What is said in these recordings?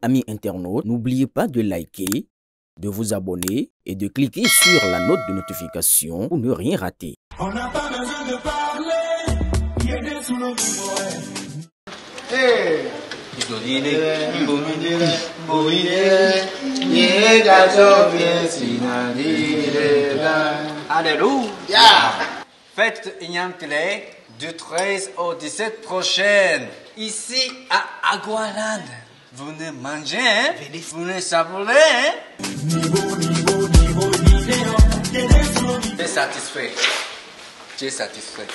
amis internautes, n'oubliez pas de liker, de vous abonner et de cliquer sur la note de notification pour ne rien rater. On n'a pas besoin de parler, il y a des sous nos Alléluia. Fête Ignamtele du 13 au 17 prochaine, ici à Agualand. Vous venez manger, hein? Vous venez savourer, hein? Tu es satisfait. Tu es satisfait.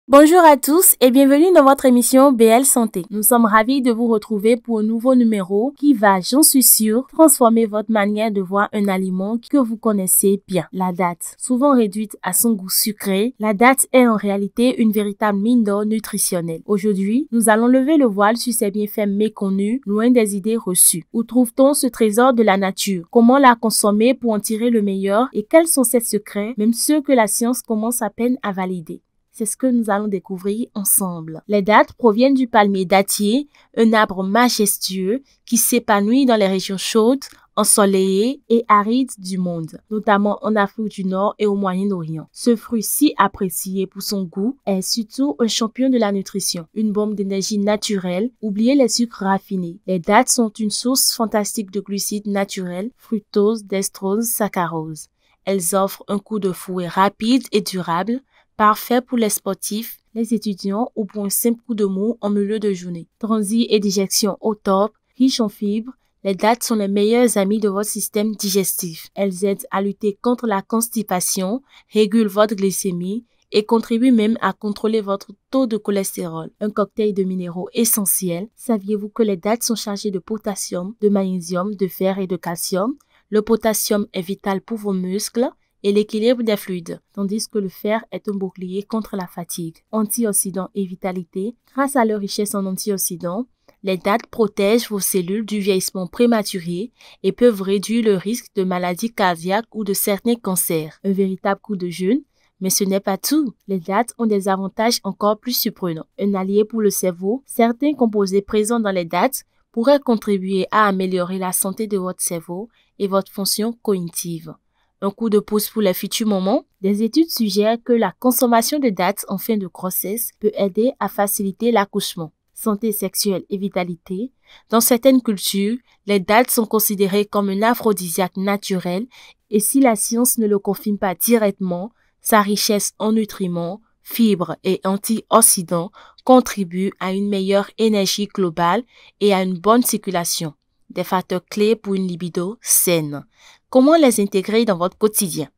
Bonjour à tous et bienvenue dans votre émission BL Santé. Nous sommes ravis de vous retrouver pour un nouveau numéro qui va, j'en suis sûre, transformer votre manière de voir un aliment que vous connaissez bien. La date. Souvent réduite à son goût sucré, la date est en réalité une véritable mine d'or nutritionnelle. Aujourd'hui, nous allons lever le voile sur ses bienfaits méconnus, loin des idées reçues. Où trouve-t-on ce trésor de la nature? Comment la consommer pour en tirer le meilleur? Et quels sont ses secrets, même ceux que la science commence à peine à valider? C'est ce que nous allons découvrir ensemble. Les dattes proviennent du palmier dattier, un arbre majestueux qui s'épanouit dans les régions chaudes, ensoleillées et arides du monde, notamment en Afrique du Nord et au Moyen-Orient. Ce fruit si apprécié pour son goût est surtout un champion de la nutrition, une bombe d'énergie naturelle. Oubliez les sucres raffinés. Les dattes sont une source fantastique de glucides naturels, fructose, dextrose, saccharose. Elles offrent un coup de fouet rapide et durable, parfait pour les sportifs, les étudiants ou pour un simple coup de mou en milieu de journée. Transit et digestion au top, riches en fibres, les dattes sont les meilleures amies de votre système digestif. Elles aident à lutter contre la constipation, régulent votre glycémie et contribuent même à contrôler votre taux de cholestérol. Un cocktail de minéraux essentiels. Saviez-vous que les dattes sont chargées de potassium, de magnésium, de fer et de calcium? Le potassium est vital pour vos muscles et l'équilibre des fluides, tandis que le fer est un bouclier contre la fatigue. Antioxydants et vitalité. Grâce à leur richesse en antioxydants, les dattes protègent vos cellules du vieillissement prématuré et peuvent réduire le risque de maladies cardiaques ou de certains cancers. Un véritable coup de jeûne. Mais ce n'est pas tout. Les dattes ont des avantages encore plus surprenants. Un allié pour le cerveau. Certains composés présents dans les dattes pourraient contribuer à améliorer la santé de votre cerveau et votre fonction cognitive. Un coup de pouce pour les futurs moments. Des études suggèrent que la consommation de dattes en fin de grossesse peut aider à faciliter l'accouchement. Santé sexuelle et vitalité. Dans certaines cultures, les dattes sont considérées comme un aphrodisiaque naturel et si la science ne le confirme pas directement, sa richesse en nutriments, fibres et antioxydants contribue à une meilleure énergie globale et à une bonne circulation. Des facteurs clés pour une libido saine. Comment les intégrer dans votre quotidien?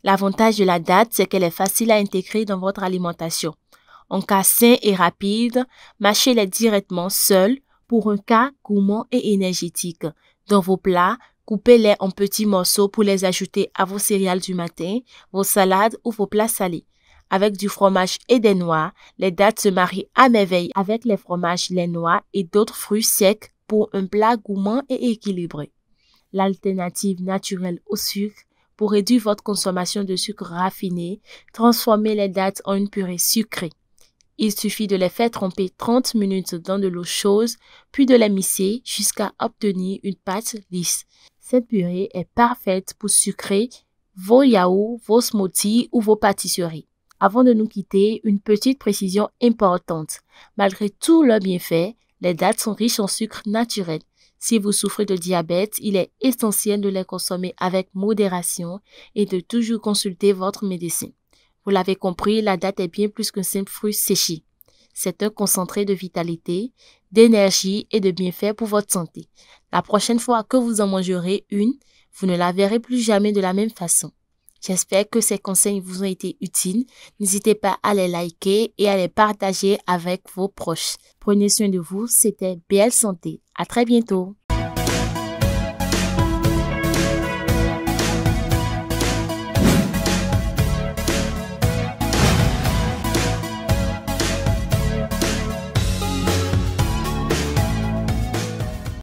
L'avantage de la date, c'est qu'elle est facile à intégrer dans votre alimentation. En cas sain et rapide, mâchez-les directement seuls pour un cas gourmand et énergétique. Dans vos plats, coupez-les en petits morceaux pour les ajouter à vos céréales du matin, vos salades ou vos plats salés. Avec du fromage et des noix, les dattes se marient à merveille avec les fromages, les noix et d'autres fruits secs pour un plat gourmand et équilibré. L'alternative naturelle au sucre. Pour réduire votre consommation de sucre raffiné, transformez les dattes en une purée sucrée. Il suffit de les faire tremper 30 minutes dans de l'eau chaude, puis de les misser jusqu'à obtenir une pâte lisse. Cette purée est parfaite pour sucrer vos yaourts, vos smoothies ou vos pâtisseries. Avant de nous quitter, une petite précision importante. Malgré tous leurs bienfaits, les dattes sont riches en sucre naturel. Si vous souffrez de diabète, il est essentiel de les consommer avec modération et de toujours consulter votre médecin. Vous l'avez compris, la date est bien plus qu'un simple fruit séché. C'est un concentré de vitalité, d'énergie et de bienfaits pour votre santé. La prochaine fois que vous en mangerez une, vous ne la verrez plus jamais de la même façon. J'espère que ces conseils vous ont été utiles. N'hésitez pas à les liker et à les partager avec vos proches. Prenez soin de vous, c'était BL Santé. À très bientôt.